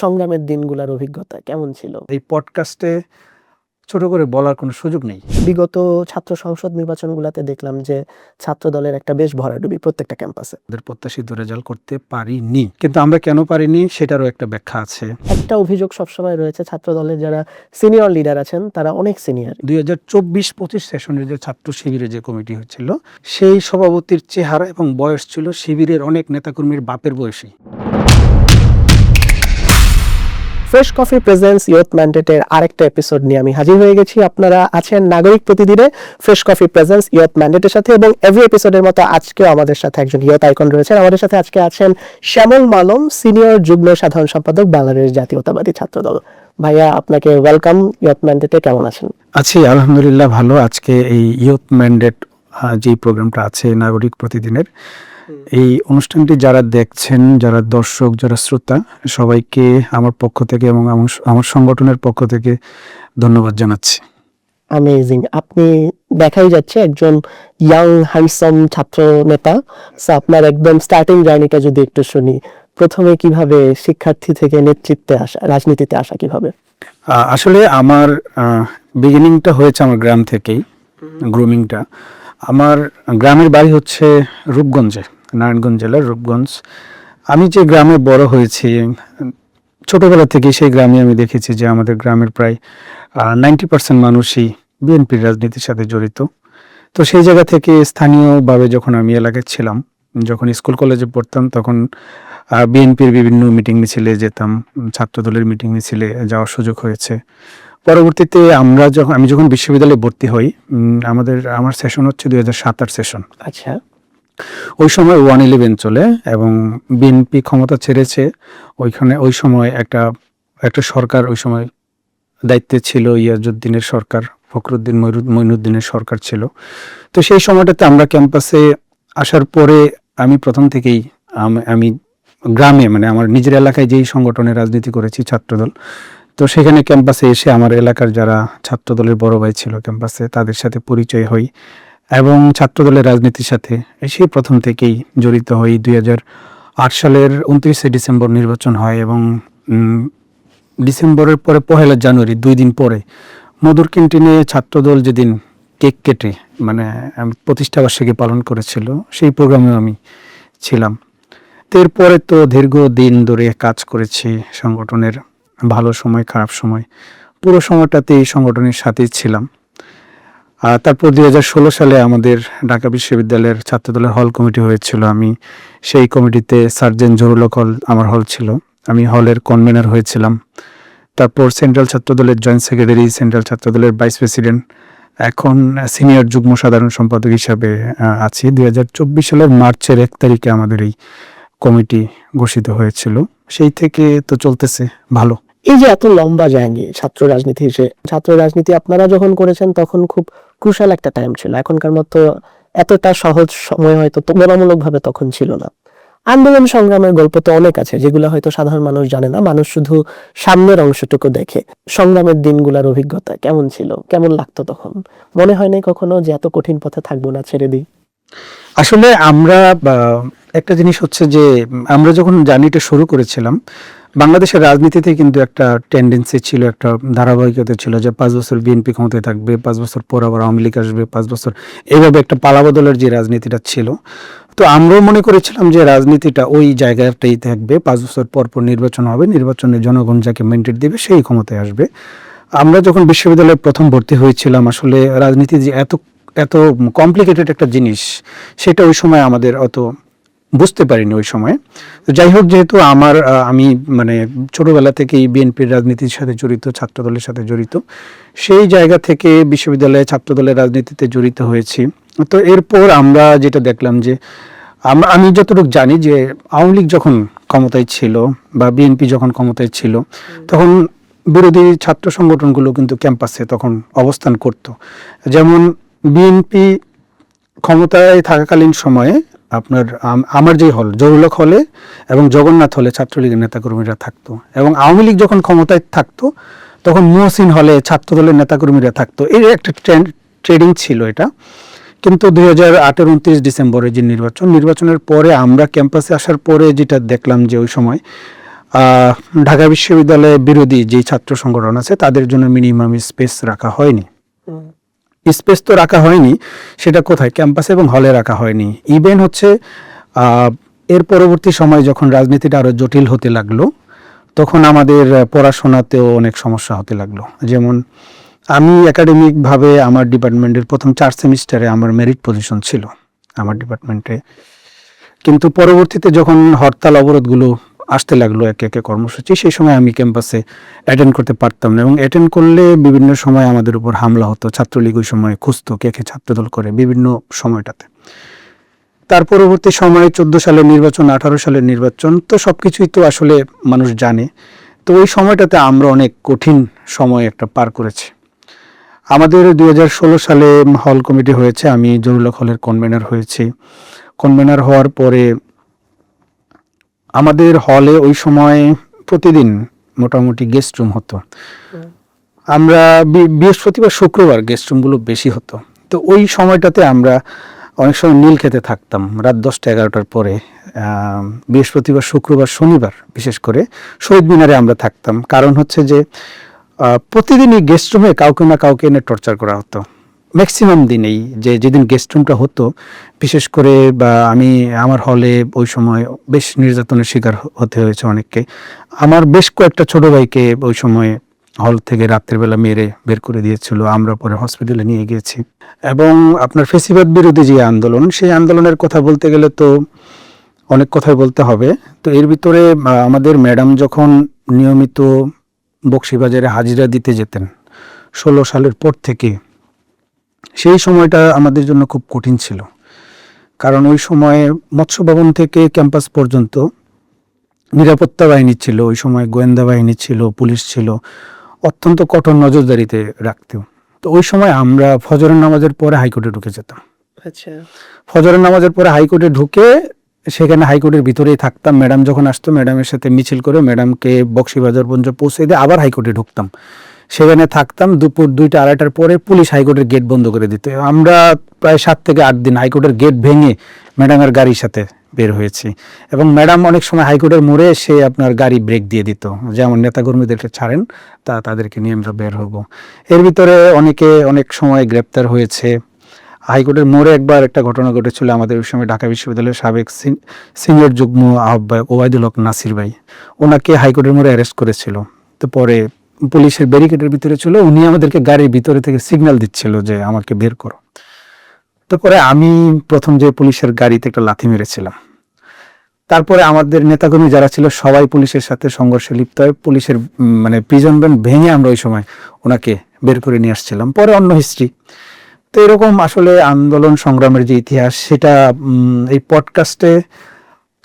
সংগ্রামের দিনগুলোর অভিজ্ঞতা কেমন ছিল? এই পডকাস্টে ছোট করে বলার কোনো সুযোগ নেই। বিগত ছাত্র সংসদ নির্বাচনগুলোতে দেখলাম যে ছাত্র দলের একটা বেশ ভরাডুবি প্রত্যেকটা ক্যাম্পাসে। আমাদের প্রত্যাশিত রেজাল্ট করতে পারিনি, কিন্তু আমরা কেন পারিনি সেটারও একটা ব্যাখ্যা আছে। একটা অভিযোগ সবসময় রয়েছে, ছাত্র দলের যারা সিনিয়র লিডার আছেন তারা অনেক সিনিয়র। 2024-25 সেশনের যে ছাত্র শিবিরের যে কমিটি হচ্ছিল, সেই সভাপতির চেহারা এবং বয়স ছিল শিবিরের অনেক নেতাকর্মীর বাপের বয়সী। ফ্রেশ কফি প্রেজেন্স ইয়ুথ ম্যান্ডেটের আরেকটা এপিসোড নিয়ে আমি হাজির হয়ে গেছি। আপনারা আছেন নাগরিক প্রতিদিনে ফ্রেশ কফি প্রেজেন্স ইয়ুথ ম্যান্ডেটের সাথে, এবং এভরি এপিসোডের মতো আজকেও আমাদের সাথে একজন ইয়ুথ আইকন রয়েছেন। আমাদের সাথে আজকে আছেন শ্যামল মালম, সিনিয়র যুগ্ম সাধারণ সম্পাদক বাংলাদেশ জাতীয়তাবাদী ছাত্রদল। ভাইয়া, আপনাকে ওয়েলকাম ইয়ুথ ম্যান্ডেটে। কেমন আছেন? আছি আলহামদুলিল্লাহ, ভালো। আজকে এই ইয়ুথ ম্যান্ডেট যে প্রোগ্রামটা আছে নাগরিক প্রতিদিনের, এই অনুষ্ঠানটি যারা দেখছেন, যারা দর্শক, যারা শ্রোতা, সবাইকে আমার পক্ষ থেকে এবং আমার সংগঠনের পক্ষ থেকে ধন্যবাদ জানাচ্ছি। অ্যামেজিং। আপনি দেখাই যাচ্ছে একজন ইয়াং হ্যান্ডসাম ছাত্র নেতা। সো আপনার একদম স্টার্টিং জার্নিটা যদি একটু শুনি, প্রথমে কিভাবে শিক্ষার্থী থেকে নেতৃত্বে আসা, রাজনীতিতে আসা কিভাবে? আসলে আমার বিগিনিংটা হয়েছে আমার গ্রাম থেকেই, গ্রুমিংটা। আমার গ্রামের বাড়ি হচ্ছে রূপগঞ্জে, নারায়ণগঞ্জ জেলার রূপগঞ্জ। আমি যে গ্রামে বড় হয়েছি, ছোটবেলা থেকে সেই গ্রামে আমি দেখেছি যে আমাদের গ্রামের প্রায় 90% মানুষই বিএনপির রাজনীতির সাথে জড়িত। তো সেই জায়গা থেকে স্থানীয়ভাবে যখন আমি এলাকায় ছিলাম, যখন স্কুল কলেজে পড়তাম, তখন বিএনপির বিভিন্ন মিটিং মিছিলে যেতাম, ছাত্রদলের মিটিং মিছিলে যাওয়ার সুযোগ হয়েছে। পরবর্তীতে আমি যখন বিশ্ববিদ্যালয়ে ভর্তি হই, আমার সেশন হচ্ছে 2007 সেশন। আচ্ছা। ওই সময় 111 চলে এবং বিএনপি ক্ষমতা ছেড়েছে। ওই সময় একটা সরকার ওই সময় দায়িত্বে ছিল, ইয়াজউদ্দিনের সরকার, ফখরুদ্দিন মঈনুদ্দিনের সরকার ছিল। তো সেই সময়টাতে আমরা ক্যাম্পাসে আসার পরে আমি প্রথম থেকেই আমি গ্রামে, মানে আমার নিজের এলাকায় যেই সংগঠনের রাজনীতি করেছি, ছাত্রদল, তো সেখানে ক্যাম্পাসে এসে আমার এলাকার যারা ছাত্রদলের বড় ভাই ছিল ক্যাম্পাসে, তাদের সাথে পরিচয় হই এবং ছাত্রদলের রাজনীতির সাথে এসে প্রথম থেকেই জড়িত হই। 2008 সালের 29শে ডিসেম্বর নির্বাচন হয় এবং ডিসেম্বরের পরে 1 জানুয়ারি 2 দিন পরে মধুর ক্যান্টিনে ছাত্রদল যেদিন কেক কেটে মানে প্রতিষ্ঠাবার্ষিকী পালন করেছিল, সেই প্রোগ্রামেও আমি ছিলাম। এরপরে তো দীর্ঘদিন ধরে কাজ করেছি সংগঠনের, ভালো সময় খারাপ সময়, পুরো সময়টাতে এই সংগঠনের সাথেই ছিলাম। তারপর 2016 সালে আমাদের ঢাকা বিশ্ববিদ্যালয়ের ছাত্রদলের হল কমিটি হয়েছিল। আমি সেই কমিটিতে সার্জেন্ট জহুরুল হক হল আমার হল ছিল, আমি হলের কনভেনার হয়েছিলাম। তারপর সেন্ট্রাল ছাত্রদলের জয়েন্ট সেক্রেটারি, সেন্ট্রাল ছাত্রদলের ভাইস প্রেসিডেন্ট, এখন সিনিয়র যুগ্ম সাধারণ সম্পাদক হিসাবে আছি। 2024 সালের মার্চের 1 তারিখে আমাদের এই কমিটি ঘোষিত হয়েছিল, সেই থেকে তো চলতেছে ভালো। এই যে এত লম্বা জার্নি ছাত্র রাজনীতি আপনারা যখন করেছেন তখন খুব ক্রুশাল একটা টাইম ছিল। এখনকার মতো এতটা সহজ সময় হয়তো তুলনামূলকভাবে তখন ছিল না। আন্দোলন সংগ্রামের গল্প তো অনেক আছে যেগুলো হয়তো সাধারণ মানুষ জানে না, মানুষ শুধু সামনের অংশটুকু দেখে। সংগ্রামের দিনগুলোর অভিজ্ঞতা কেমন ছিল, কেমন লাগতো তখন? মনে হয় নাই কখনো যে এত কঠিন পথে থাকবো না, ছেড়ে দিই? আসলে আমরা একটা জিনিস হচ্ছে যে আমরা যখন জার্নিটা শুরু করেছিলাম, বাংলাদেশের রাজনীতিতে কিন্তু একটা টেন্ডেন্সি ছিল, একটা ধারাবাহিকতা ছিল যে 5 বছর বিএনপি ক্ষমতায় থাকবে, 5 বছর পর আবার আওয়ামী লীগ আসবে, 5 বছর, এইভাবে একটা পালাবদলের যে রাজনীতিটা ছিল। তো আমরাও মনে করেছিলাম যে রাজনীতিটা ওই জায়গাটাই থাকবে, 5 বছর পর পর নির্বাচন হবে, নির্বাচনে জনগণ যাকে ম্যান্ডেট দেবে সেই ক্ষমতায় আসবে। আমরা যখন বিশ্ববিদ্যালয়ে প্রথম ভর্তি হয়েছিলাম, আসলে রাজনীতি যে এত কমপ্লিকেটেড একটা জিনিস, সেটা ওই সময় আমাদের অত বুঝতে পারিনি ওই সময়। যাই হোক, যেহেতু আমি মানে ছোটবেলা থেকেই বিএনপির রাজনীতির সাথে জড়িত, ছাত্রদলের সাথে জড়িত, সেই জায়গা থেকে বিশ্ববিদ্যালয়ে ছাত্রদলের রাজনীতিতে জড়িত হয়েছি। তো এরপর আমরা যেটা দেখলাম যে আমি যতটুকু জানি যে আওয়ামী লীগ যখন ক্ষমতায় ছিল বা বিএনপি যখন ক্ষমতায় ছিল, তখন বিরোধী ছাত্র সংগঠনগুলো কিন্তু ক্যাম্পাসে তখন অবস্থান করত। যেমন বিএনপি ক্ষমতায় থাকাকালীন সময়ে আমার যে হল, জহুরুল হক হলে এবং জগন্নাথ হলে ছাত্রলীগের নেতাকর্মীরা থাকতো, এবং আওয়ামী লীগ যখন ক্ষমতায় থাকতো তখন মুহসিন হলে ছাত্রদলের নেতাকর্মীরা থাকতো। এর একটা ট্রেডিং ছিল এটা। কিন্তু 2008-এর 29 ডিসেম্বরে যে নির্বাচনের পরে আমরা ক্যাম্পাসে আসার পরে যেটা দেখলাম যে ওই সময় আহ, ঢাকা বিশ্ববিদ্যালয়ে বিরোধী যে ছাত্র সংগঠন আছে তাদের জন্য মিনিমাম স্পেস রাখা হয়নি। স্পেস তো রাখা হয়নি, সেটা কোথায়, ক্যাম্পাসে এবং হলে রাখা হয়নি। ইভেন হচ্ছে এর পরবর্তী সময় যখন রাজনীতিটা আরো জটিল হতে লাগলো, তখন আমাদের পড়াশোনাতেও অনেক সমস্যা হতে লাগলো। যেমন আমি একাডেমিকভাবে আমার ডিপার্টমেন্টের প্রথম 4 সেমিস্টারে আমার মেরিট পজিশন ছিল আমার ডিপার্টমেন্টে, কিন্তু পরবর্তীতে যখন হরতাল অবরোধগুলো আসতে লাগলো একে একে কর্মসূচি, সেই সময় আমি ক্যাম্পাসে অ্যাটেন্ড করতে পারতাম না, এবং অ্যাটেন্ড করলে বিভিন্ন সময় আমাদের উপর হামলা হতো। ছাত্রলীগ ওই সময় খুঁজতো কে কে ছাত্রদল করে বিভিন্ন সময়টাতে। তার পরবর্তী সময়ে 14 সালের নির্বাচন, 18 সালের নির্বাচন, তো সবকিছুই তো আসলে মানুষ জানে। তো ওই সময়টাতে আমরা অনেক কঠিন সময় একটা পার করেছি। আমাদের 2016 সালে হল কমিটি হয়েছে, আমি জরুল হলের কনভেনার হয়েছি। কনভেনার হওয়ার পরে আমাদের হলে ওই সময় প্রতিদিন মোটামুটি গেস্ট রুম হতো। আমরা বৃহস্পতিবার শুক্রবার গেস্ট রুমগুলো বেশি হতো। তো ওই সময়টাতে আমরা অনেক সময় নীল খেতে থাকতাম রাত 10টা-11টার পরে। বৃহস্পতিবার শুক্রবার শনিবার বিশেষ করে শহীদ মিনারে আমরা থাকতাম। কারণ হচ্ছে যে প্রতিদিনই গেস্ট রুমে কাউকে না কাউকে এনে টর্চার করা হতো। ম্যাক্সিমাম দিনেই, যেদিন গেস্ট রুমটা হতো, বিশেষ করে বা আমার হলে ওই সময় বেশ নির্যাতনের শিকার হতে হয়েছে অনেককে। আমার বেশ কয়েকটা ছোট ভাইকে ওই সময় হল থেকে রাত্রের বেলা মেরে বের করে দিয়েছিল, আমরা পরে হসপিটালে নিয়ে গিয়েছি। এবং আপনার ফ্যাসিবাদ বিরোধী যে আন্দোলন, সেই আন্দোলনের কথা বলতে গেলে তো অনেক কথাই বলতে হবে। তো এর ভিতরে আমাদের ম্যাডাম যখন নিয়মিত বকশীবাজারে হাজিরা দিতে যেতেন 16 সালের পর থেকে, সেই সময়টা আমাদের জন্য খুব কঠিন ছিল। কারণ ওই সময় মৎস্য ভবন থেকে ক্যাম্পাস পর্যন্ত নিরাপত্তা বাহিনী ছিল, ওই সময় গোয়েন্দা বাহিনী ছিল, পুলিশ ছিল, অত্যন্ত কঠোর নজরদারিতে রাখতেও। তো ওই সময় আমরা ফজরের নামাজের পরে হাইকোর্টে ঢুকে যেতাম। আচ্ছা, ফজরের নামাজের পরে হাইকোর্টে ঢুকে সেখানে হাইকোর্টের ভিতরেই থাকতাম। ম্যাডাম যখন আসতো, ম্যাডামের সাথে মিছিল করে ম্যাডামকে বকশীবাজার পর্যন্ত পৌঁছে দিয়ে আবার হাইকোর্টে ঢুকতাম, সেখানে থাকতাম। দুপুর 2টা-2:30টার পরে পুলিশ হাইকোর্টের গেট বন্ধ করে দিত। আমরা প্রায় 7 থেকে 8 দিন হাইকোর্টের গেট ভেঙে ম্যাডামের গাড়ির সাথে বের হয়েছি। এবং ম্যাডাম অনেক সময় হাইকোর্টের মোড়ে সে আপনার গাড়ি ব্রেক দিয়ে দিত, যেমন নেতাকর্মীদেরকে ছাড়েন, তাদেরকে নিয়ে আমরা বের হব। এর ভিতরে অনেকে অনেক সময় গ্রেপ্তার হয়েছে। হাইকোর্টের মোড়ে একবার একটা ঘটনা ঘটেছিল, আমাদের ওই সময় ঢাকা বিশ্ববিদ্যালয়ের সাবেক সিনিয়র যুগ্ম আহ্বায়ক ওবায়দুল হক নাসির ভাই, ওনাকে হাইকোর্টের মোড়ে অ্যারেস্ট করেছিল। তো পরে পুলিশের ব্যারিকেডের ভিতরে ছিল, উনি আমাদেরকে গাড়ির ভিতরে থেকে সিগন্যাল দিচ্ছিল যে আমাকে বের করো। তো পরে আমি প্রথম যে পুলিশের গাড়িতে একটা লাথি মেরেছিলাম। তারপরে আমাদের নেতাকর্মী যারা ছিল সবাই পুলিশের সাথে সংঘর্ষে লিপ্ত হয়। পুলিশের মানে প্রিজন ভ্যান ভেঙে আমরা ওই সময় ওনাকে বের করে নিয়ে আসছিলাম। পরে অন্য হিস্ট্রি। তো এরকম আসলে আন্দোলন সংগ্রামের যে ইতিহাস, সেটা এই পডকাস্টে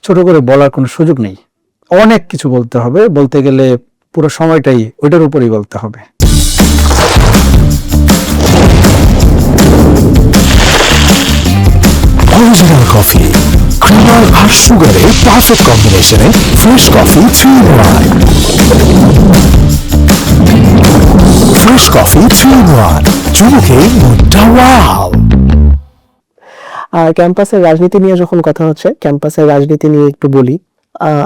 ছোট করে বলার কোনো সুযোগ নেই। অনেক কিছু বলতে হবে, বলতে গেলে পুরো সময়টাই ওইটার উপরেই বলতে হবে। অরিজিনাল কফি, ক্রিমার আর সুগারের পারফেক্ট কম্বিনেশনে fresh coffee 3-in-1। Fresh coffee 3-in-1, চুমুকে মুডটা ওয়াও। আর ক্যাম্পাসের রাজনীতি নিয়ে যখন কথা হচ্ছে, ক্যাম্পাসের রাজনীতি নিয়ে একটু বলি।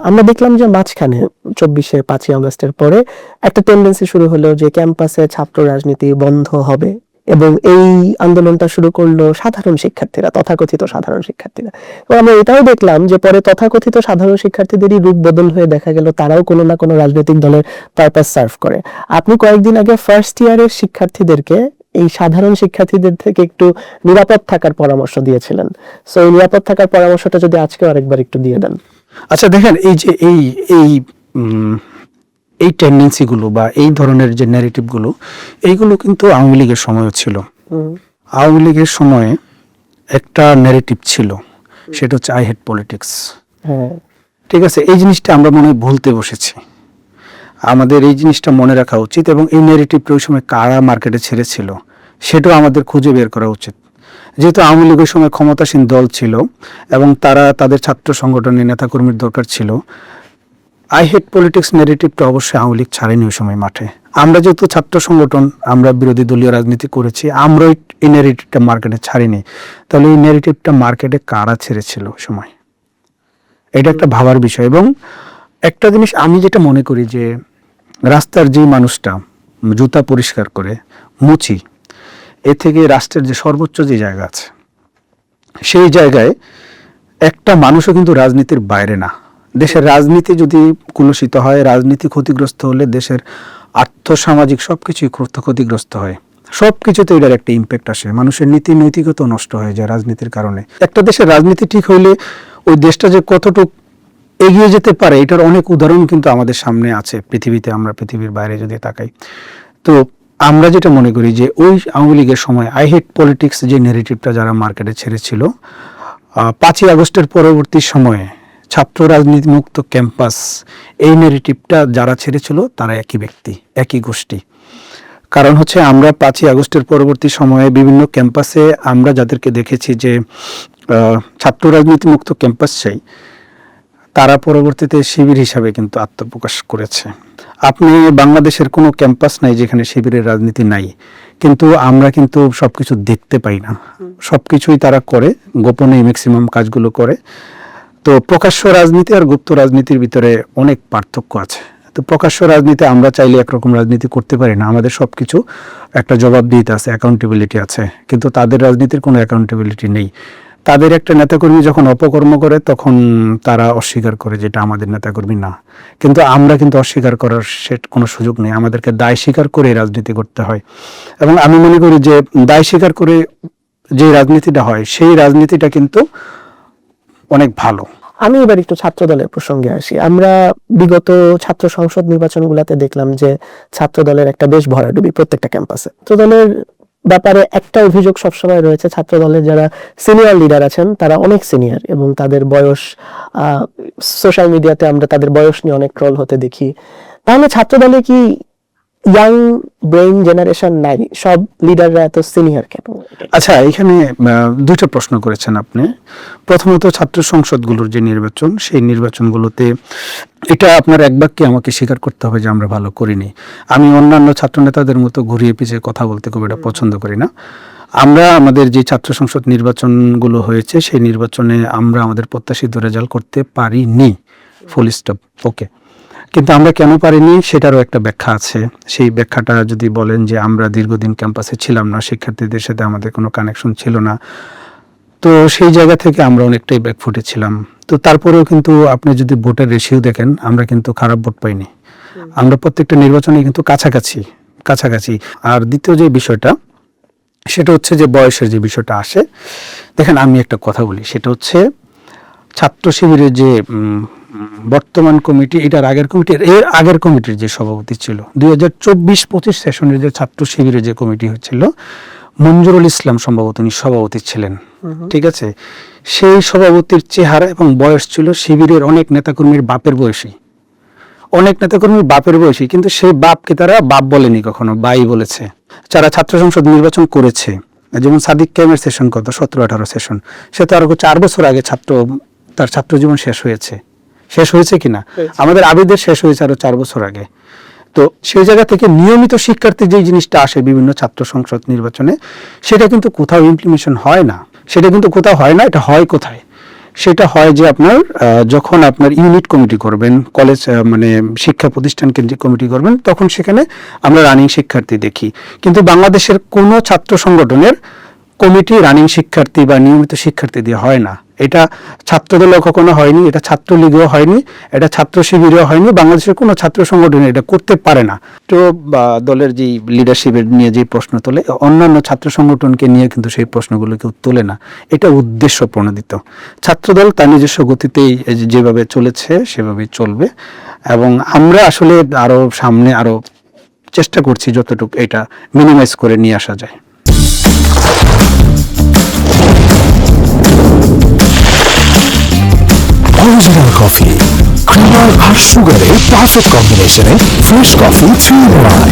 আমরা দেখলাম যে মাঝখানে 24শে 5ই আগস্টের পরে একটা টেন্ডেন্সি শুরু হলো যে ক্যাম্পাসে ছাত্র রাজনীতি বন্ধ হবে, এবং এই আন্দোলনটা শুরু করলো সাধারণ শিক্ষার্থীরা, তথাকথিত সাধারণ শিক্ষার্থীরা। এবং আমরা এটাও দেখলাম যে পরে তথাকথিত সাধারণ শিক্ষার্থীদেরই রূপ বদল হয়ে দেখা গেল তারাও কোনো না কোনো রাজনৈতিক দলের পারপাস সার্ভ করে। আপনি কয়েকদিন আগে ফার্স্ট ইয়ারের শিক্ষার্থীদেরকে এই সাধারণ শিক্ষার্থীদের থেকে একটু নিরাপদ থাকার পরামর্শ দিয়েছিলেন। সো এই নিরাপদ থাকার পরামর্শটা যদি আজকে আরেকবার একটু দিয়ে দেন। আচ্ছা, দেখেন, এই যে এই টেন্ডেন্সিগুলো বা এই ধরনের যে ন্যারেটিভগুলো, এইগুলো কিন্তু আওয়ামী লীগের সময়ও ছিল। আওয়ামী লীগের সময়ে একটা ন্যারেটিভ ছিল, সেটা হচ্ছে আই হেট পলিটিক্স। হ্যাঁ, ঠিক আছে, এই জিনিসটা আমরা মনে হয় ভুলতে বসেছি। আমাদের এই জিনিসটা মনে রাখা উচিত, এবং এই ন্যারেটিভটা ওই সময় কারা মার্কেটে ছেড়েছিল সেটাও আমাদের খুঁজে বের করা উচিত। যেহেতু আওয়ামী লীগের সময় ক্ষমতাসীন দল ছিল এবং তারা তাদের ছাত্র সংগঠনের নেতাকর্মীর দরকার ছিল, আই হেট পলিটিক্স ন্যারেটিভটা অবশ্যই আওয়ামী লীগ ছাড়েনি ওই সময় মাঠে। আমরা যেহেতু ছাত্র সংগঠন, আমরা বিরোধী দলীয় রাজনীতি করেছি, আমরা এই ন্যারেটিভটা মার্কেটে ছাড়িনি। তাহলে এই ন্যারেটিভটা মার্কেটে কারা ছেড়েছিল ওই সময়, এটা একটা ভাবার বিষয়। এবং একটা জিনিস আমি যেটা মনে করি যে রাস্তার যে মানুষটা জুতা পরিষ্কার করে মুচি, এ থেকে রাষ্ট্রের যে সর্বোচ্চ যে জায়গা আছে সেই জায়গায় একটা মানুষও কিন্তু রাজনীতির বাইরে না। দেশের রাজনীতি যদি কলুষিত হয়, রাজনীতি ক্ষতিগ্রস্ত হলে দেশের আর্থসামাজিক সবকিছুই ক্ষতিগ্রস্ত হয়, সব কিছুতে এটার একটা ইম্প্যাক্ট আসে, মানুষের নীতি নৈতিকতা নষ্ট হয়ে যায় রাজনীতির কারণে। একটা দেশের রাজনীতি ঠিক হইলে ওই দেশটা যে কতটুকু এগিয়ে যেতে পারে এটার অনেক উদাহরণ কিন্তু আমাদের সামনে আছে পৃথিবীতে, আমরা পৃথিবীর বাইরে যদি তাকাই। তো আমরা যেটা মনে করি যে ওই আওয়ামী লীগের সময় আই হেট পলিটিক্স যে নেগেটিভটা যারা মার্কেটে ছেড়েছিল, 5ই আগস্টের পরবর্তী সময়ে ছাত্র রাজনীতি মুক্ত ক্যাম্পাস এই নেগেটিভটা যারা ছেড়েছিল তারা একই ব্যক্তি, একই গোষ্ঠী। কারণ হচ্ছে আমরা 5ই আগস্টের পরবর্তী সময়ে বিভিন্ন ক্যাম্পাসে আমরা যাদেরকে দেখেছি যে ছাত্র রাজনীতি মুক্ত ক্যাম্পাস চাই, তারা পরবর্তীতে শিবির হিসাবে কিন্তু আত্মপ্রকাশ করেছে। আপনি বাংলাদেশের কোনো ক্যাম্পাস নাই যেখানে শিবিরের রাজনীতি নাই, কিন্তু আমরা কিন্তু সবকিছু দেখতে পাই না, সবকিছুই তারা করে, গোপনে ম্যাক্সিমাম কাজগুলো করে। তো প্রকাশ্য রাজনীতি আর গুপ্ত রাজনীতির ভিতরে অনেক পার্থক্য আছে। তো প্রকাশ্য রাজনীতি আমরা চাইলে একরকম রাজনীতি করতে পারি না, আমাদের সবকিছু একটা জবাবদিহিতা আছে, অ্যাকাউন্টেবিলিটি আছে, কিন্তু তাদের রাজনীতির কোনো অ্যাকাউন্টেবিলিটি নেই। তাদের একটা নেতাকর্মী যখন অপকর্ম করে তখন তারা অস্বীকার করে যেটা আমাদের নেতাকর্মী না, কিন্তু আমরা কিন্তু অস্বীকার করার সে কোনো সুযোগ নেই, আমাদেরকে দায় স্বীকার করে রাজনীতি করতে হয়। এবং আমি মনে করি যে দায় স্বীকার করে যে রাজনীতিটা হয় সেই রাজনীতিটা কিন্তু অনেক ভালো। আমি এবার একটু ছাত্র দলের প্রসঙ্গে আসি। আমরা বিগত ছাত্র সংসদ নির্বাচনগুলোতে দেখলাম যে ছাত্র দলের একটা বেশ ভরাডুবি প্রত্যেকটা ক্যাম্পাসে। ছাত্র দলের ব্যাপারে একটা অভিযোগ সবসময় রয়েছে, ছাত্র দলের যারা সিনিয়র লিডার আছেন তারা অনেক সিনিয়র এবং তাদের বয়স, সোশ্যাল মিডিয়াতে আমরা তাদের বয়স নিয়ে অনেক ট্রল হতে দেখি। তাহলে ছাত্র দলে কি ইয়াং ব্রেইন জেনারেশন নাই? সব লিডাররা এত সিনিয়র কেন? আচ্ছা, এখানে দুইটা প্রশ্ন করেছেন আপনি। প্রথমত ছাত্র সংসদগুলোর যে নির্বাচন, সেই নির্বাচনগুলোতে এটা আপনার এক বাক্যে আমাকে স্বীকার করতে হবে যে আমরা ভালো করিনি। আমি অন্যান্য ছাত্র নেতাদের মতো ঘুরিয়ে পিছিয়ে কথা বলতে খুব এটা পছন্দ করি না। আমরা আমাদের যে ছাত্র সংসদ নির্বাচনগুলো হয়েছে সেই নির্বাচনে আমরা আমাদের প্রত্যাশিত রেজাল্ট করতে পারিনি, ফুল স্টপ, ওকে। কিন্তু আমরা কেন পারিনি সেটারও একটা ব্যাখ্যা আছে। সেই ব্যাখ্যাটা যদি বলেন যে আমরা দীর্ঘদিন ক্যাম্পাসে ছিলাম না, শিক্ষার্থীদের সাথে আমাদের কোনো কানেকশন ছিল না, তো সেই জায়গা থেকে আমরা অনেকটাই ব্যাকফুটে ছিলাম। তো তারপরেও কিন্তু আপনি যদি ভোটের রেশিও দেখেন আমরা কিন্তু খারাপ ভোট পাইনি, আমরা প্রত্যেকটা নির্বাচনে কিন্তু কাছাকাছি। আর দ্বিতীয় যে বিষয়টা সেটা হচ্ছে যে বয়সের যে বিষয়টা আসে। দেখেন আমি একটা কথা বলি, সেটা হচ্ছে ছাত্র শিবিরের যে বর্তমান কমিটি, এর আগের কমিটির যে সভাপতি ছিল 2024-25 সেশনের যে ছাত্র শিবিরের যে কমিটি হচ্ছিল, মঞ্জুরুল ইসলাম সম্ভবত উনি সভাপতি ছিলেন, ঠিক আছে। সেই সভাপতির চেহারা এবং বয়স ছিল শিবিরের অনেক নেতাকর্মীর বাপের বয়সী, কিন্তু সেই বাপকে তারা বাপ বলেনি কখনো, বাই বলেছে। যারা ছাত্র সংসদ নির্বাচন করেছে, যেমন সাদিক কায়েমের সেশন কত 17-18 সেশন, সে তো আরো 4 বছর আগে তার ছাত্র জীবন শেষ হয়েছে কিনা, আমাদের আবিদের শেষ হয়েছে আরো 4 বছর আগে। তো সেই জায়গা থেকে নিয়মিত শিক্ষার্থী যে জিনিসটা আসে বিভিন্ন ছাত্র সংসদ নির্বাচনে, সেটা কিন্তু কোথাও ইমপ্লিমেশন হয় না, এটা হয় কোথায়? সেটা হয় যে আপনার যখন আপনার ইউনিট কমিটি করবেন, কলেজ মানে শিক্ষা প্রতিষ্ঠান কেন্দ্রিক কমিটি করবেন, তখন সেখানে আমরা রানিং শিক্ষার্থী দেখি। কিন্তু বাংলাদেশের কোনো ছাত্র সংগঠনের কমিটি রানিং শিক্ষার্থী বা নিয়মিত শিক্ষার্থী দিয়ে হয় না। এটা ছাত্রদলেও কখনো হয়নি, এটা ছাত্রলীগেও হয়নি, এটা ছাত্র শিবিরেও হয়নি, বাংলাদেশের কোনো ছাত্র সংগঠন এটা করতে পারে না। তো দলের যে লিডারশিপের নিয়ে যে প্রশ্ন তোলে, অন্যান্য ছাত্র সংগঠনকে নিয়ে কিন্তু সেই প্রশ্নগুলো কেউ তোলে না। এটা উদ্দেশ্য প্রণোদিত। ছাত্রদল তার নিজস্ব গতিতেই যেভাবে চলেছে সেভাবেই চলবে, এবং আমরা আসলে আরো সামনে আরো চেষ্টা করছি যতটুকু এটা মিনিমাইজ করে নিয়ে আসা যায়। অরিজিনাল কফি, ক্রিমার আর সুগারের পারফেক্ট কম্বিনেশনে fresh coffee 3-in-1।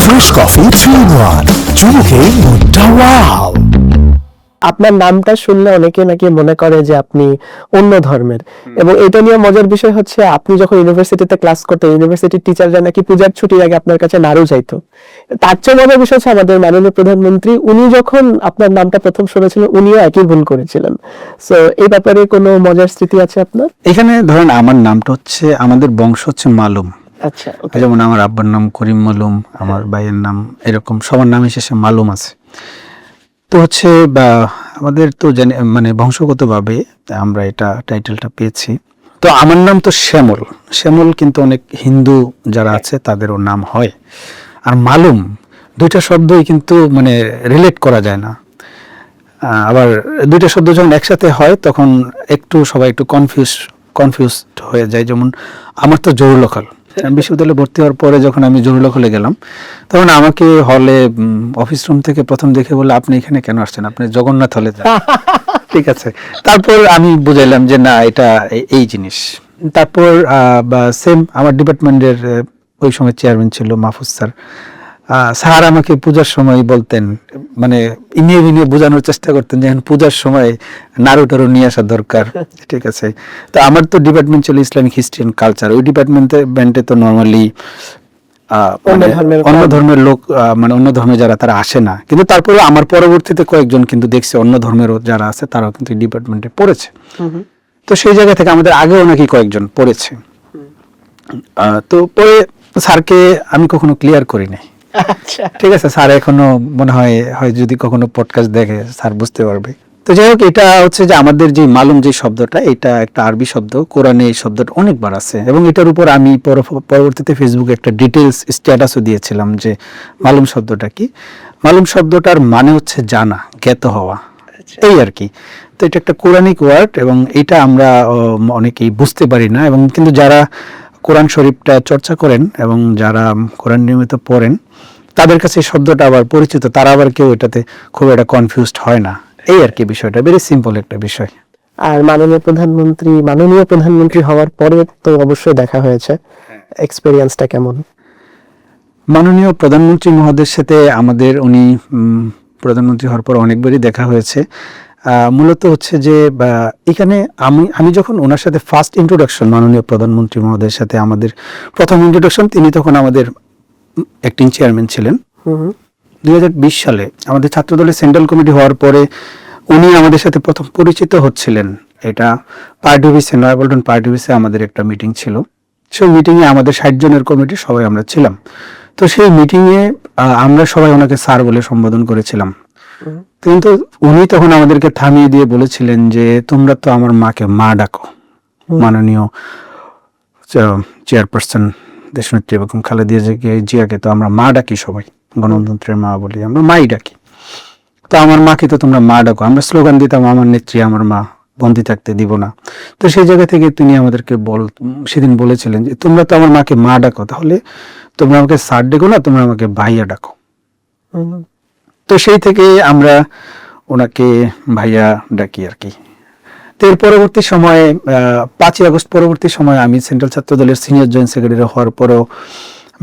Fresh coffee 3-in-1, চুমুকে মুডটা ওয়াও। আপনার নামটা শুনলে অনেকে নাকি মনে করে যে আপনি অন্য ধর্মের, এবং এটা নিয়ে মজার বিষয় হচ্ছে আপনি যখন ইউনিভার্সিটিতে ক্লাস করতেন, ইউনিভার্সিটির টিচাররা নাকি পূজার ছুটির আগে আপনার কাছে নাড়ু চাইতো। তার চেয়ে মজার বিষয় হচ্ছে আমাদের মাননীয় প্রধানমন্ত্রী, উনি যখন আপনার নামটা প্রথম শুনেছিলেন উনিও একই ভুল করেছিলেন। সো এই ব্যাপারে কোনো মজার স্মৃতি আছে আপনার? এখানে ধরেন আমার নামটা হচ্ছে, আমাদের বংশ হচ্ছে মালুম। আচ্ছা, যেমন আমার আব্বার নাম করিম মালুম, আমার ভাইয়ের নাম, এরকম সবার নামে শেষে মালুম আছে। তো হচ্ছে বা আমাদের তো জানি মানে বংশগতভাবে আমরা এটা টাইটেলটা পেয়েছি। তো আমার নাম তো শ্যামল। শ্যামল কিন্তু অনেক হিন্দু যারা আছে তাদেরও নাম হয়। আর মালুম, দুইটা শব্দই কিন্তু মানে রিলেট করা যায় না। আবার দুইটা শব্দ যখন একসাথে হয় তখন একটু সবাই একটু কনফিউজড হয়ে যায়। যেমন আমার তো জরুলখাল, বিশ্ববিদ্যালয়ে ভর্তি হওয়ার পরে যখন আমি জরুলখালে গেলাম তখন আমাকে হলে অফিস রুম থেকে প্রথম দেখে বলে, আপনি এখানে কেন আসছেন, আপনি জগন্নাথ হলে যান। ঠিক আছে, তারপর আমি বুঝাইলাম যে না, এটা এই জিনিস। তারপর সেম আমার ডিপার্টমেন্টের ওই সময় চেয়ারম্যান ছিল মাহফুজ স্যার। স্যার আমাকে পূজার সময় বলতেন, মানে ইনিয়ে বিনিয়ে বোঝানোর চেষ্টা করতেন যে পূজার সময় নাড়ু টাড়ু নিয়ে আসা দরকার। ঠিক আছে, তো আমার তো ডিপার্টমেন্ট ছিল ইসলামিক হিস্ট্রি অ্যান্ড কালচার। ওই ডিপার্টমেন্টে তো নর্মালি অন্য ধর্মের লোক, মানে অন্য ধর্মে যারা তারা আসে না, কিন্তু তারপরে আমার পরবর্তীতে কয়েকজন কিন্তু দেখছি অন্য ধর্মেরও যারা আছে তারাও কিন্তু ডিপার্টমেন্টে পড়েছে। তো সেই জায়গা থেকে আমাদের আগেও নাকি কয়েকজন পড়েছে। তো পরে স্যারকে আমি কখনো ক্লিয়ার করি নাই। ঠিক আছে, স্যার এখনো মনে হয় যদি কখনো পডকাস্ট দেখে স্যার বুঝতে পারবে। তো যাই হোক, এটা হচ্ছে যে আমাদের যে মালুম যে শব্দটা, এটা একটা আরবি শব্দ, কোরআনে এই শব্দটা অনেকবার আছে, এবং এটার উপর আমি পরবর্তীতে ফেসবুকে একটা ডিটেলস স্ট্যাটাসও দিয়েছিলাম যে মালুম শব্দটা কি। মালুম শব্দটার মানে হচ্ছে জানা, জ্ঞাত হওয়া, এই আর কি। তো এটা একটা কোরআনিক ওয়ার্ড, এবং এটা আমরা অনেকেই বুঝতে পারি না, এবং কিন্তু যারা কোরআন শরীফটা চর্চা করেন এবং যারা কোরআন নিয়মিত পড়েন তাদের কাছে এই শব্দটা আবার পরিচিত, তারা আবার কেউ এটাতে খুব একটা কনফিউজড হয় না, এই আর কি। বিষয়টা ভেরি সিম্পল একটা বিষয়। আর মাননীয় প্রধানমন্ত্রী হওয়ার পরে তো অবশ্যই দেখা হয়েছে, এক্সপেরিয়েন্সটা কেমন? মাননীয় প্রধানমন্ত্রী মহোদয়ের সাথে আমাদের, উনি প্রধানমন্ত্রী হওয়ার পর অনেকবারই দেখা হয়েছে। মূলত হচ্ছে যে এখানে আমি যখন ওনার সাথে ফার্স্ট ইন্ট্রোডাকশন, মাননীয় প্রধানমন্ত্রী মহোদয়ের সাথে আমাদের প্রথম ইন্ট্রোডাকশন, তিনি তখন আমাদের অ্যাক্টিং চেয়ারম্যান ছিলেন। 2020 সালে আমাদের ছাত্রদলের সেন্ট্রাল কমিটি হওয়ার পরে উনি আমাদের সাথে প্রথম পরিচিত হচ্ছিলেন। এটা পার্টি অফিসে, নয়াপল্টন পার্টি অফিসে আমাদের একটা মিটিং ছিল। সেই মিটিংয়ে আমাদের 60 জনের কমিটি সবাই আমরা ছিলাম। তো সেই মিটিংয়ে আমরা সবাই ওনাকে স্যার বলে সম্বোধন করেছিলাম। কিন্তু উনি তখন আমাদেরকে থামিয়ে দিয়ে বলেছিলেন যে তোমরা তো আমার মাকে মা ডাকো। মাননীয় চেয়ারপারসন দেশনেত্রী বেগম খালেদা জিয়াকে তো আমরা মা ডাকি, সবাই গণতন্ত্রের মা বলি, আমরা মাই ডাকি। তো আমার মাকে তো তোমরা মা ডাকো। আমরা স্লোগান দিতাম, আমার নেত্রী আমার মা, বন্দী থাকতে দিব না। তো সেই জায়গা থেকে তিনি আমাদেরকে সেদিন বলেছিলেন যে তোমরা তো আমার মাকে মা ডাকো, তাহলে তোমরা আমাকে স্যার ডেকো না, তোমরা আমাকে ভাইয়া ডাকো। তো সেই থেকে আমরা ওনাকে ভাইয়া ডাকি আর কি। তো এর পরবর্তী সময়ে 5ই আগস্ট পরবর্তী সময়ে আমি সেন্ট্রাল ছাত্র দলের সিনিয়র জয়েন্ট সেক্রেটারি হওয়ার পরেও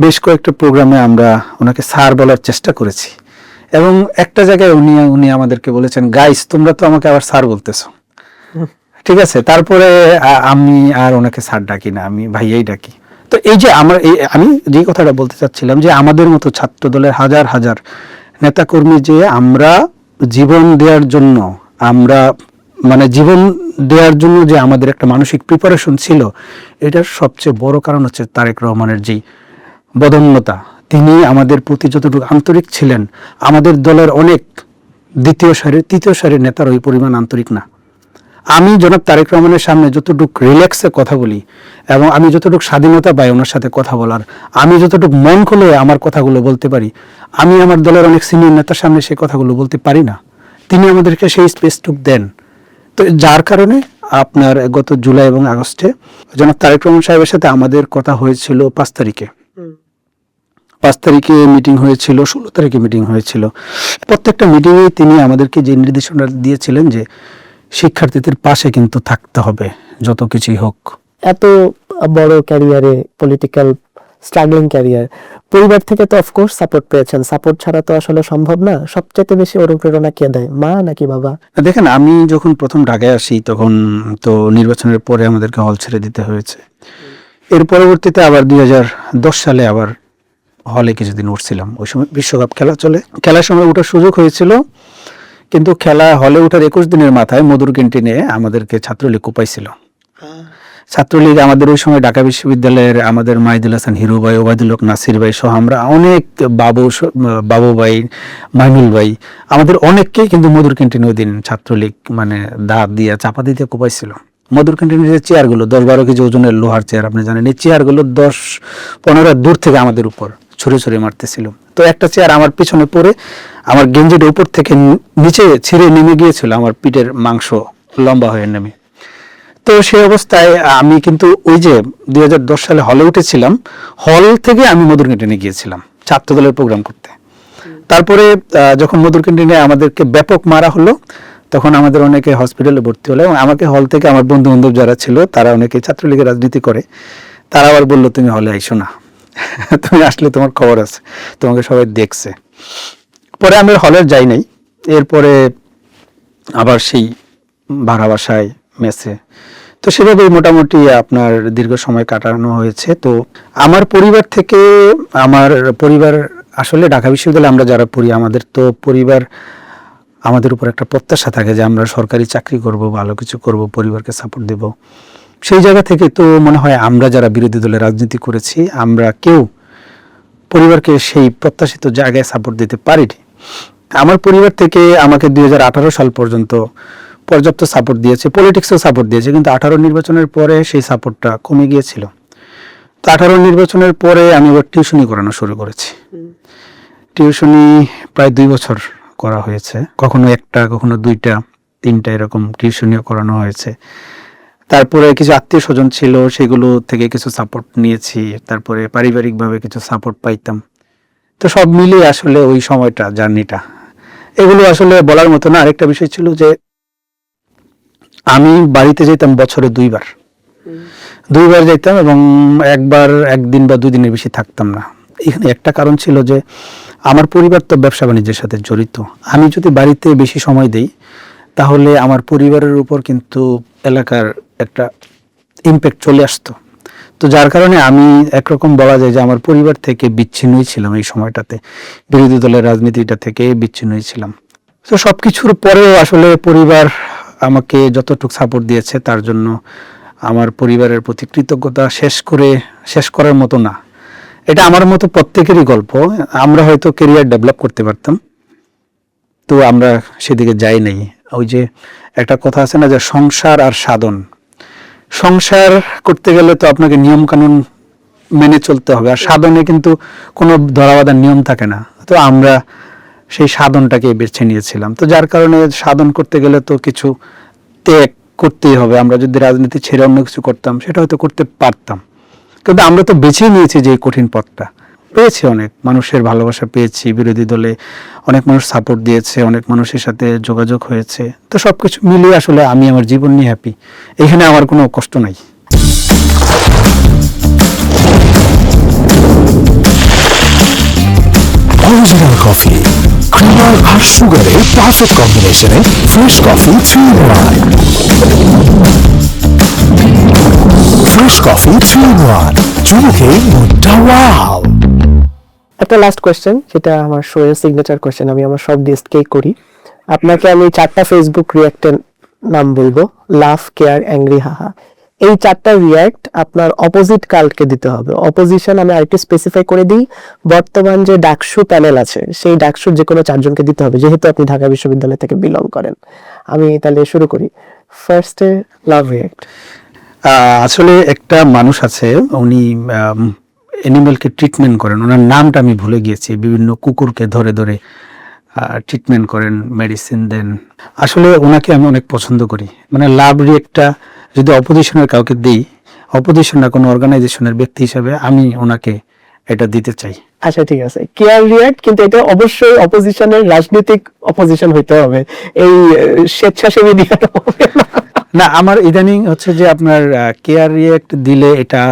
বেশ কয়েকটা প্রোগ্রামে আমরা ওনাকে স্যার বলার চেষ্টা করেছি, এবং একটা জায়গায় উনি আমাদেরকে বলেছেন, গাইস তোমরা তো আমাকে আবার স্যার বলতেছো। ঠিক আছে, তারপরে আমি আর ওনাকে স্যার ডাকি না, আমি ভাইয়াই ডাকি। তো এই যে আমি যে কথাটা বলতে চাচ্ছিলাম যে আমাদের মতো ছাত্র দলের হাজার হাজার নেতাকর্মী যে আমরা জীবন দেওয়ার জন্য, যে আমাদের একটা মানসিক প্রিপারেশন ছিল, এটার সবচেয়ে বড় কারণ হচ্ছে তারেক রহমানের যেই বদন্যতা। তিনি আমাদের প্রতি যতটুকু আন্তরিক ছিলেন, আমাদের দলের অনেক তৃতীয় সারির নেতার ওই পরিমাণ আন্তরিক না। আমি জনাব তারেক রহমানের সামনে যতটুকু রিল্যাক্সে কথা বলি, এবং আমি যতটুকু স্বাধীনতা পাই ওনার সাথে কথা বলার, আমি যতটুকু মন খুলে আমার কথাগুলো বলতে পারি, আমি আমার দলের অনেক সিনিয়র নেতার সামনে সেই কথাগুলো বলতে পারি না। তিনি আমাদেরকে সেই স্পেসটুক দেন। তো যার কারণে আপনার গত জুলাই এবং আগস্টে জনাব তারেক রহমান সাহেবের সাথে আমাদের কথা হয়েছিল 5 তারিখে। 5 তারিখে মিটিং হয়েছিল, 16 তারিখে মিটিং হয়েছিল। প্রত্যেকটা মিটিংয়ে তিনি আমাদেরকে যে নির্দেশনা দিয়েছিলেন যে শিক্ষার্থীদের পাশে কিন্তু থাকতে হবে যত কিছুই হোক। এত বড় ক্যারিয়ারে, পলিটিক্যাল স্ট্রাগলিং ক্যারিয়ার, পরিবার থেকে তো অফকোর্স সাপোর্ট পেয়েছেন, সাপোর্ট ছাড়া তো আসলে সম্ভব না। সবচেয়ে বেশি অনুপ্রেরণা কে দেয়, মা নাকি বাবা? দেখেন, আমি যখন প্রথম ঢাকায় আসি তখন তো নির্বাচনের পরে আমাদেরকে হল ছেড়ে দিতে হয়েছে। এর পরবর্তীতে আবার 2010 সালে আবার হলে কিছুদিন উঠছিলাম। ওই সময় বিশ্বকাপ খেলা চলে, খেলার সময় ওঠার সুযোগ হয়েছিল, কিন্তু খেলা হলে ওঠার 21 দিনের মাথায় মধুর ক্যান্টিনে আমাদেরকে ছাত্রলীগ কোপাইছিল। ছাত্রলীগ আমাদের ওই সময় ঢাকা বিশ্ববিদ্যালয়ের আমাদের মাহিদুল হাসান হিরু ভাই, ওবায়দুল হক নাসির ভাই সহ আমরা অনেক, বাবু ভাই, মাইনুল ভাই, আমাদের অনেককেই কিন্তু মধুর ক্যান্টিনে ওই দিন ছাত্রলীগ মানে দাঁত দিয়ে চাপা দিতে কোপাইছিল। মধুর ক্যান্টিনের যে চেয়ারগুলো 10-12 কেজি ওজনের লোহার চেয়ার, আপনি জানেন, এই চেয়ারগুলো 10-15 দূর থেকে আমাদের উপর ছুঁড়ে ছুঁড়ে মারতেছিল। তো একটা চেয়ার আমার পিছনে পড়ে আমার গেঞ্জির উপর থেকে নিচে ছিঁড়ে নেমে গিয়েছিল, আমার পিঠের মাংস লম্বা হয়ে নেমে। তো সেই অবস্থায় আমি কিন্তু ওই যে 2010 সালে হলে উঠেছিলাম, হল থেকে আমি মধুর ক্যান্টিনে গিয়েছিলাম ছাত্রদলের প্রোগ্রাম করতে। তারপরে যখন মধুর ক্যান্টিনে আমাদেরকে ব্যাপক মারা হলো, তখন আমাদের অনেকে হসপিটালে ভর্তি হলো এবং আমাকে হল থেকে আমার বন্ধু বান্ধব যারা ছিল তারা অনেকে ছাত্রলীগের রাজনীতি করে, তারা আবার বললো তুমি হলে আইসো না, তুমি আসলে তোমার খবর আছে, তোমাকে সবাই দেখছে। পরে আমি হলের যাই নাই, এরপরে আবার সেই ভাড়া বাসায় মেসে, তো সেভাবেই মোটামুটি আপনার দীর্ঘ সময় কাটানো হয়েছে। তো আমার পরিবার থেকে, আমার পরিবার আসলে ঢাকা বিশ্ববিদ্যালয়ে আমরা যারা পড়ি, আমাদের তো পরিবার আমাদের উপর একটা প্রত্যাশা থাকে যে আমরা সরকারি চাকরি করব, ভালো কিছু করব, পরিবারকে সাপোর্ট দেব। সেই জায়গা থেকে তো মনে হয় আমরা যারা বিরোধী দলে রাজনীতি করেছি, আমরা কেউ পরিবারকে সেই প্রত্যাশিত জায়গায় সাপোর্ট দিতে পারিনি। আমার পরিবার থেকে আমাকে 2018 সাল পর্যন্ত পর্যাপ্ত সাপোর্ট দিয়েছে, পলিটিক্সও সাপোর্ট দিয়েছে, কিন্তু 18 নির্বাচনের পরে সেই সাপোর্টটা কমে গিয়েছিল। তো 18 নির্বাচনের পরে আমি এবার টিউশনি করানো শুরু করেছি। টিউশনি প্রায় 2 বছর করা হয়েছে, কখনো একটা, কখনো 2টা, 3টা এরকম টিউশনিও করানো হয়েছে। তারপরে কিছু আত্মীয় স্বজন ছিল, সেগুলো থেকে কিছু সাপোর্ট নিয়েছি, তারপরে পারিবারিকভাবে কিছু সাপোর্ট পাইতাম। তো সব মিলিয়ে আসলে ওই সময়টা, জার্নিটা, এগুলো আসলে বলার মতো না। আরেকটা বিষয় ছিল যে আমি বাড়িতে যেতাম বছরে 2 বার যেতাম এবং একবার 1 দিন বা 2 দিনের বেশি থাকতাম না। এখানে একটা কারণ ছিল যে আমার পরিবার তো ব্যবসা বাণিজ্যের সাথে জড়িত। আমি যদি বাড়িতে বেশি সময় দেই তাহলে আমার পরিবারের উপর কিন্তু এলাকার একটা ইমপ্যাক্ট চলে আসতো। তো যার কারণে আমি একরকম বলা যায় যে আমার পরিবার থেকে বিচ্ছিন্নই ছিলাম এই সময়টাতে, বিরোধী দলের রাজনীতিটা থেকে বিচ্ছিন্নই ছিলাম। তো সবকিছুর পরেও আসলে পরিবার আমাকে যতটুকু সাপোর্ট দিয়েছে তার জন্য আমার পরিবারের প্রতি কৃতজ্ঞতা শেষ করার মতো না। এটা আমার মতো প্রত্যেকেরই গল্প। আমরা হয়তো ক্যারিয়ার ডেভেলপ করতে পারতাম, তো আমরা সেদিকে যাই নাই। ওই যে একটা কথা আছে না যে সংসার আর সাধন, সংসার করতে গেলে তো আপনাকে নিয়ম কানুন মেনে চলতে হবে, আর সাধনে কিন্তু কোনো ধরাবাঁধা নিয়ম থাকে না। তো আমরা সেই সাধনটাকে বেছে নিয়েছিলাম। তো যার কারণে সাধন করতে গেলে তো কিছু ত্যাগ করতেই হবে। আমরা যদি রাজনীতি ছেড়ে অন্য কিছু করতাম সেটা হয়তো করতে পারতাম, কিন্তু আমরা তো বেছে নিয়েছি যে কঠিন পথটা। পেয়েছি, অনেক মানুষের ভালোবাসা পেয়েছি, বিরোধী দলে অনেক মানুষ সাপোর্ট দিয়েছে, অনেক মানুষের সাথে যোগাযোগ হয়েছে। তো সবকিছু মিলিয়ে আসলে আমি আমার জীবন নিয়ে হ্যাপি, এখানে আমার কোনো কষ্ট নাই। অরিজিনাল কফি, ক্রিমার আর সুগারের পারফেক্ট কম্বিনেশনে fresh coffee 3 in 1। Fresh coffee 3 in 1, চুমুকে মুডটা ওয়াও। একটা লাস্ট কোয়েশ্চেন, যেটা আমার শো এর সিগনেচার কোয়েশ্চেন, আমি আমার সব গেস্টকেই করি। আপনাকে আমি 4টা ফেসবুক রিঅ্যাক্টের নাম বলবো, লাভ, কেয়ার, অ্যাংরি, হাহা। এই 4টা রিঅ্যাক্ট আপনার অপোজিট কাল্টকে দিতে হবে। অপোজিশন আমি আরেকটু স্পেসিফাই করে দিই, বর্তমান যে ডাকসু প্যানেল আছে সেই ডাকসুর যে কোনো 4 জনকে দিতে হবে, যেহেতু আপনি ঢাকা বিশ্ববিদ্যালয় থেকে বিলং করেন। আমি তাহলে শুরু করি। ফার্স্টে লাভ রিঅ্যাক্ট। আসলে একটা মানুষ আছে, উনি অ্যানিমেলকে ট্রিটমেন্ট করেন, ওনার নামটা আমি ভুলে গিয়েছি। বিভিন্ন কুকুরকে ধরে ধরে ট্রিটমেন্ট করেন, মেডিসিন দেন। আসলে ওনাকে আমি অনেক পছন্দ করি। মানে লাভ রিঅ্যাক্টটা যদি অপোজিশনের কাউকে দিই, অপোজিশন না কোনো অর্গানাইজেশনের ব্যক্তি হিসাবে আমি ওনাকে এটা দিতে চাই। আচ্ছা ঠিক আছে, কেয়ার রিঅ্যাক্ট, কিন্তু এটা অবশ্যই অপোজিশনের রাজনৈতিক অপোজিশন হইতে হবে, এই স্বেচ্ছাসেবী দিকে হবে না। না, আমার ইদানিং হচ্ছে যে আপনার কেয়ার রিঅ্যাক্ট দিলে এটা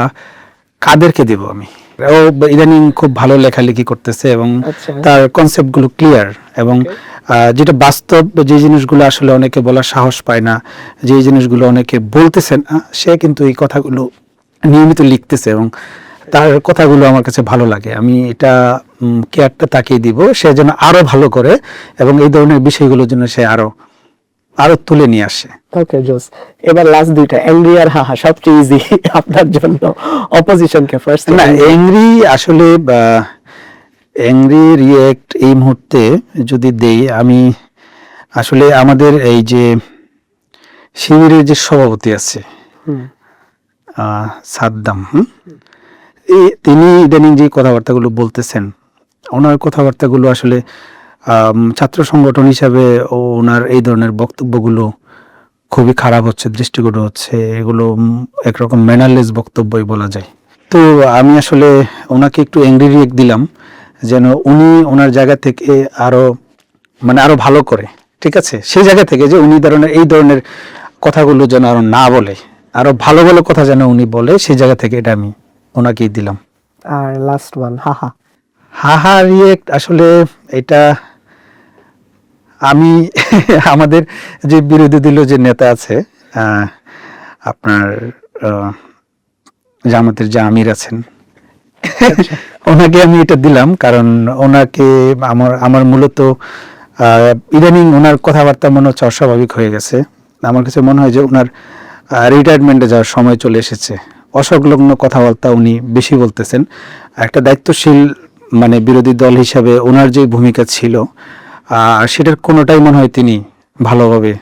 কাদেরকে দেব আমি, ও ইদানিং খুব ভালো লেখালেখি করতেছে এবং আচ্ছা। তার কনসেপ্ট গুলো ক্লিয়ার এবং যেটা বাস্তব যে জিনিসগুলো আসলে অনেকে বলার সাহস পায় না, যে জিনিসগুলো অনেকে বলতেছেন না, সে কিন্তু এই কথাগুলো নিয়মিত লিখতেছে এবং তার কথাগুলো আমার কাছে ভালো লাগে। আমি এটা কেয়ারটা তাকিয়ে দিব সে যেন আরো ভালো করে এবং এই ধরনের বিষয়গুলোর জন্য সে আরো তুলে নিয়ে আসে। ওকে জোস। এবার লাস্ট দুইটা, অ্যাংরি আর হাহা, সবচেয়ে ইজি আপনার জন্য। অপোজিশন কে ফার্স্ট। না, অ্যাংরি আসলে অ্যাংরি রিয়েক্ট এই মুহূর্তে যদি দেই, আমি আসলে আমাদের এই যে শিবিরের যে সভাপতি আছে সাদ্দাম, তিনি ইদানিং যে কথাবার্তাগুলো বলতেছেন, ওনার কথাবার্তাগুলো আসলে ছাত্র সংগঠন হিসাবে ওনার এই ধরনের বক্তব্যগুলো খুবই খারাপ হচ্ছে, দৃষ্টিকটু হচ্ছে, এগুলো একরকম ম্যানারলেস বক্তব্যই বলা যায়। তো আমি আসলে ওনাকে একটু অ্যাংরি রিয়েক্ট দিলাম যেন উনি ওনার জায়গা থেকে আরো ভালো করে, ঠিক আছে, সেই জায়গা থেকে যে উনি এই ধরনের কথাগুলো যেন আরো না বলে, আরো ভালো ভালো কথা যেন উনি বলে, সেই জায়গা থেকে এটা আমি ওনাকেই দিলাম। আর লাস্ট ওয়ান, হাহা। হাহা রিয়েক্ট আসলে এটা আমি আমাদের যে বিরোধী দলীয় যে নেতা আছে, আপনার জামাতের যে আমির আছেন, ওনাকে আমি এটা দিলাম কারণ ওনাকে আমার মূলত ইদানিং ওনার কথাবার্তা মনে হচ্ছে অস্বাভাবিক হয়ে গেছে। আমার কাছে মনে হয় যে ওনার রিটায়ারমেন্টে যাওয়ার সময় চলে এসেছে। অসংলগ্ন কথাবার্তা উনি বেশি বলতেছেন। একটা দায়িত্বশীল বিরোধী দল হিসাবে ওনার যে ভূমিকা ছিল সেটার কোনোটাই মনে হয় তিনি ভালোভাবে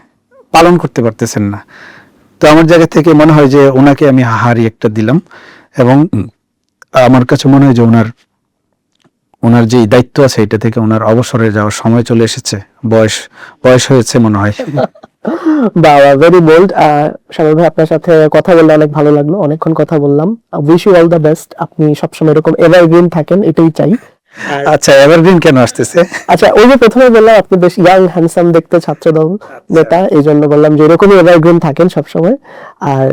পালন করতে পারতেছেন না। তো আমার জায়গা থেকে মনে হয় যে ওনাকে আমি হাহারি একটা দিলাম এবং আমার কাছে মনে হয় যে ওনার যে দায়িত্ব আছে এটা থেকে ওনার অবসরে যাওয়ার সময় চলে এসেছে, বয়স হয়েছে মনে হয়। বাবা, ভেরি বোল্ড। শামিল ভাই, আপনার সাথে কথা বললে অনেক ভালো লাগলো, অনেকক্ষণ কথা বললাম। Wish you all the best. আপনি সবসময় এরকম এভারগ্রিন থাকেন, এটাই চাই। আচ্ছা, এভারগ্রিন কেন আসতেছে? আচ্ছা, ওই যে প্রথমে বললাম আপনি বেশ ইয়াং হ্যান্ডসাম দেখতে ছাত্রদল নেতা, এই জন্য বললাম যে এরকমই এভারগ্রিন থাকেন সবসময়। আর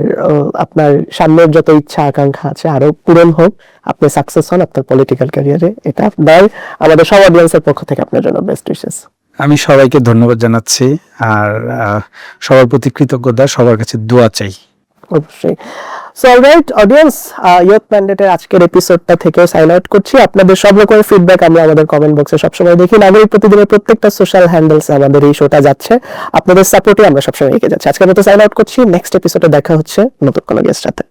আপনার সামনের যত ইচ্ছা আকাঙ্ক্ষা আছে আরো পূরণ হোক, আপনি সাকসেস হন আপনার পলিটিক্যাল ক্যারিয়ারে। এটা আপনার আমাদের সব অডিয়েন্সের পক্ষ থেকে আপনার জন্য বেস্ট উইশেস। আমি সবাইকে ধন্যবাদ জানাচ্ছি আর সবার প্রতি কৃতজ্ঞতা, সবার কাছে দোয়া চাই। অবশ্যই। সো অলরাইট অডিয়েন্স, ইয়ুথ ম্যান্ডেটের আজকের এপিসোডটা থেকে সাইন আউট করছি। আপনাদের সব রকমের ফিডব্যাক আমরা আমাদের কমেন্ট বক্সে সবসময় দেখি। নাগরিক প্রতিদিনের প্রত্যেকটা সোশ্যাল হ্যান্ডেলসে আমাদের এই শোটা যাচ্ছে, আপনাদের সাপোর্টে আমরা সবসময় এগিয়ে যাচ্ছি। আজকের মতো সাইন আউট করছি। নেক্সট এপিসোডে দেখা হচ্ছে নতুন কোনো গেস্ট সাথে।